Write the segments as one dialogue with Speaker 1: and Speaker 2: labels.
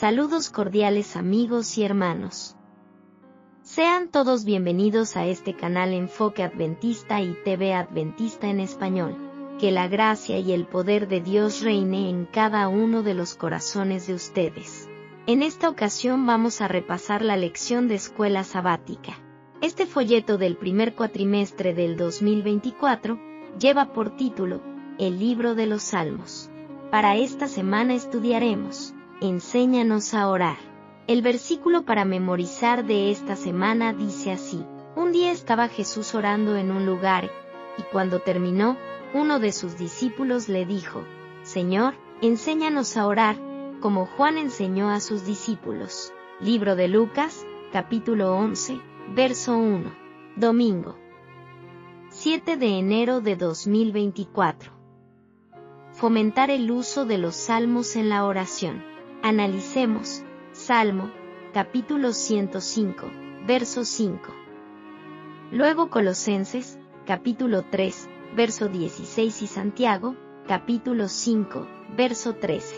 Speaker 1: Saludos cordiales amigos y hermanos. Sean todos bienvenidos a este canal Enfoque Adventista y TV Adventista en español. Que la gracia y el poder de Dios reine en cada uno de los corazones de ustedes. En esta ocasión vamos a repasar la lección de escuela sabática. Este folleto del primer cuatrimestre del 2024 lleva por título El libro de los Salmos. Para esta semana estudiaremos Enséñanos a orar. El versículo para memorizar de esta semana dice así: Un día estaba Jesús orando en un lugar, y cuando terminó, uno de sus discípulos le dijo: Señor, enséñanos a orar, como Juan enseñó a sus discípulos. Libro de Lucas, capítulo 11, verso 1. Domingo, 7 de enero de 2024. Fomentar el uso de los salmos en la oración. Analicemos Salmo, capítulo 105, verso 5. Luego Colosenses, capítulo 3, verso 16 y Santiago, capítulo 5, verso 13.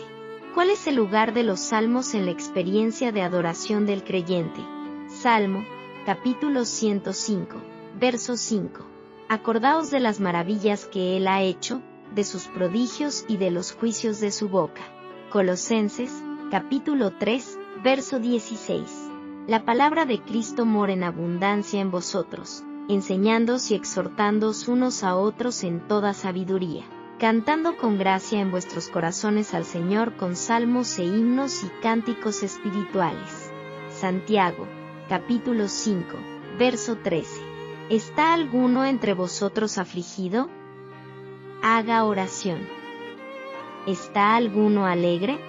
Speaker 1: ¿Cuál es el lugar de los salmos en la experiencia de adoración del creyente? Salmo, capítulo 105, verso 5. Acordaos de las maravillas que Él ha hecho, de sus prodigios y de los juicios de su boca. Colosenses, capítulo 3, verso 16. La palabra de Cristo mora en abundancia en vosotros, enseñándoos y exhortándoos unos a otros en toda sabiduría, cantando con gracia en vuestros corazones al Señor con salmos e himnos y cánticos espirituales. Santiago, capítulo 5, verso 13. ¿Está alguno entre vosotros afligido? Haga oración. ¿Está alguno alegre?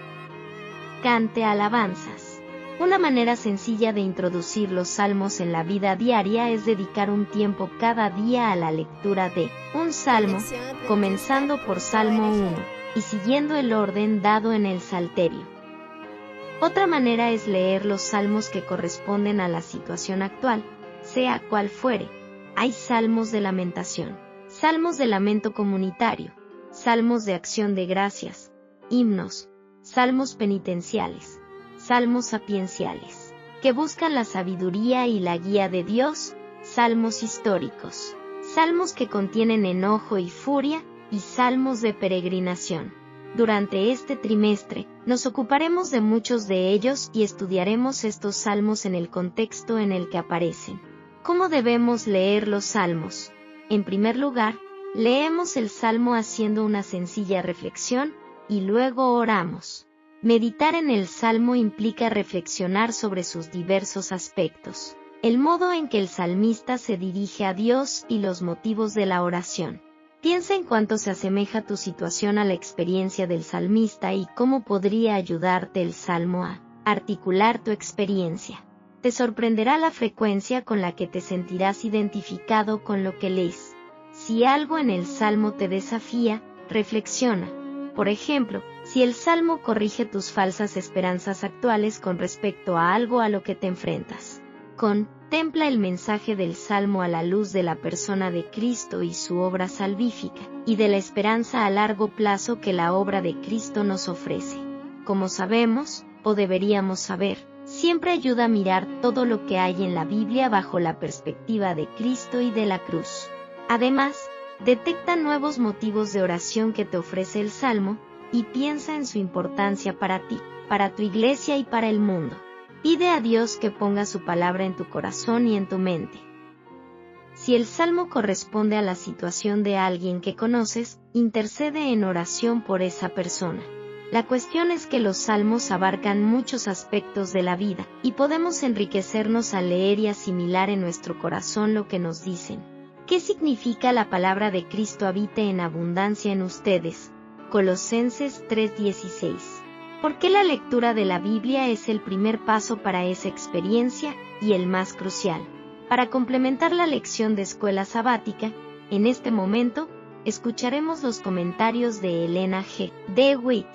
Speaker 1: Cante alabanzas. Una manera sencilla de introducir los salmos en la vida diaria es dedicar un tiempo cada día a la lectura de un salmo, comenzando por Salmo 1 y siguiendo el orden dado en el Salterio. Otra manera es leer los salmos que corresponden a la situación actual, sea cual fuere. Hay salmos de lamentación, salmos de lamento comunitario, salmos de acción de gracias, himnos, salmos penitenciales, salmos sapienciales, que buscan la sabiduría y la guía de Dios, salmos históricos, salmos que contienen enojo y furia, y salmos de peregrinación. Durante este trimestre, nos ocuparemos de muchos de ellos y estudiaremos estos salmos en el contexto en el que aparecen. ¿Cómo debemos leer los salmos? En primer lugar, leemos el salmo haciendo una sencilla reflexión, y luego oramos. Meditar en el salmo implica reflexionar sobre sus diversos aspectos, el modo en que el salmista se dirige a Dios y los motivos de la oración. Piensa en cuánto se asemeja tu situación a la experiencia del salmista y cómo podría ayudarte el salmo a articular tu experiencia. Te sorprenderá la frecuencia con la que te sentirás identificado con lo que lees. Si algo en el salmo te desafía, reflexiona. Por ejemplo, si el salmo corrige tus falsas esperanzas actuales con respecto a algo a lo que te enfrentas. Contempla el mensaje del salmo a la luz de la persona de Cristo y su obra salvífica, y de la esperanza a largo plazo que la obra de Cristo nos ofrece. Como sabemos, o deberíamos saber, siempre ayuda a mirar todo lo que hay en la Biblia bajo la perspectiva de Cristo y de la cruz. Además, detecta nuevos motivos de oración que te ofrece el Salmo, y piensa en su importancia para ti, para tu iglesia y para el mundo. Pide a Dios que ponga su palabra en tu corazón y en tu mente. Si el Salmo corresponde a la situación de alguien que conoces, intercede en oración por esa persona. La cuestión es que los salmos abarcan muchos aspectos de la vida, y podemos enriquecernos al leer y asimilar en nuestro corazón lo que nos dicen. ¿Qué significa la palabra de Cristo habite en abundancia en ustedes? Colosenses 3:16. ¿Por qué la lectura de la Biblia es el primer paso para esa experiencia, y el más crucial? Para complementar la lección de escuela sabática, en este momento, escucharemos los comentarios de Elena G. DeWitt.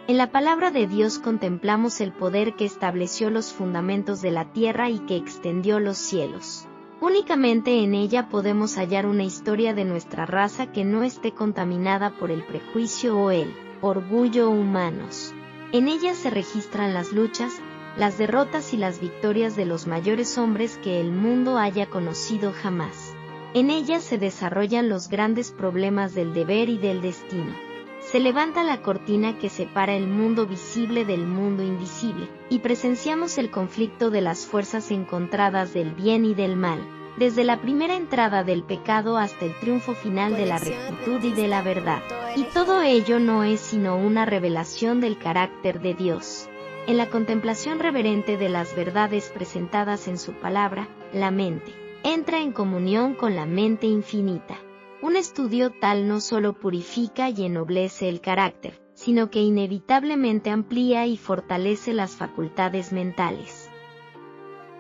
Speaker 1: En la palabra de Dios contemplamos el poder que estableció los fundamentos de la tierra y que extendió los cielos. Únicamente en ella podemos hallar una historia de nuestra raza que no esté contaminada por el prejuicio o el orgullo humanos. En ella se registran las luchas, las derrotas y las victorias de los mayores hombres que el mundo haya conocido jamás. En ella se desarrollan los grandes problemas del deber y del destino. Se levanta la cortina que separa el mundo visible del mundo invisible, y presenciamos el conflicto de las fuerzas encontradas del bien y del mal, desde la primera entrada del pecado hasta el triunfo final de la rectitud y de la verdad. Y todo ello no es sino una revelación del carácter de Dios. En la contemplación reverente de las verdades presentadas en su palabra, la mente entra en comunión con la mente infinita. Un estudio tal no solo purifica y ennoblece el carácter, sino que inevitablemente amplía y fortalece las facultades mentales.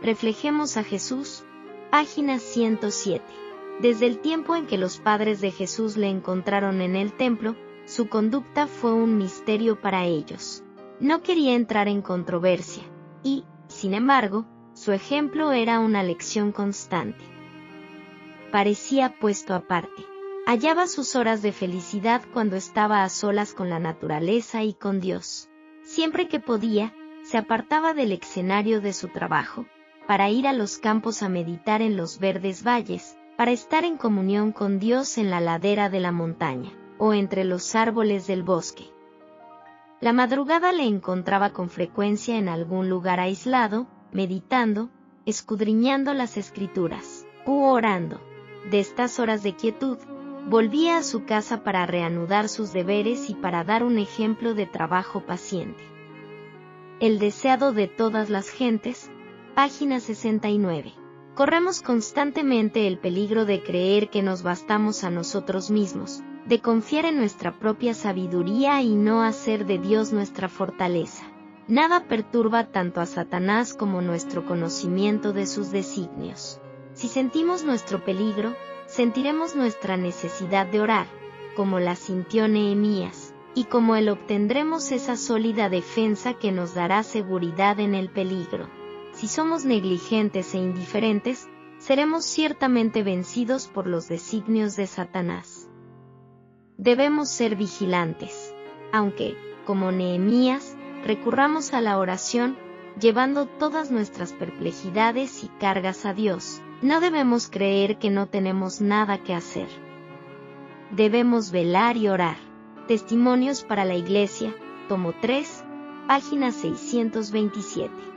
Speaker 1: Reflejemos a Jesús, página 107. Desde el tiempo en que los padres de Jesús le encontraron en el templo, su conducta fue un misterio para ellos. No quería entrar en controversia, y, sin embargo, su ejemplo era una lección constante. Parecía puesto aparte. Hallaba sus horas de felicidad cuando estaba a solas con la naturaleza y con Dios. Siempre que podía, se apartaba del escenario de su trabajo, para ir a los campos a meditar en los verdes valles, para estar en comunión con Dios en la ladera de la montaña, o entre los árboles del bosque. La madrugada le encontraba con frecuencia en algún lugar aislado, meditando, escudriñando las Escrituras, u orando. De estas horas de quietud, volvía a su casa para reanudar sus deberes y para dar un ejemplo de trabajo paciente. El deseado de todas las gentes, página 69. Corremos constantemente el peligro de creer que nos bastamos a nosotros mismos, de confiar en nuestra propia sabiduría y no hacer de Dios nuestra fortaleza. Nada perturba tanto a Satanás como nuestro conocimiento de sus designios. Si sentimos nuestro peligro, sentiremos nuestra necesidad de orar, como la sintió Nehemías, y como él obtendremos esa sólida defensa que nos dará seguridad en el peligro. Si somos negligentes e indiferentes, seremos ciertamente vencidos por los designios de Satanás. Debemos ser vigilantes, aunque, como Nehemías, recurramos a la oración, llevando todas nuestras perplejidades y cargas a Dios. No debemos creer que no tenemos nada que hacer. Debemos velar y orar. Testimonios para la Iglesia, tomo 3, página 627.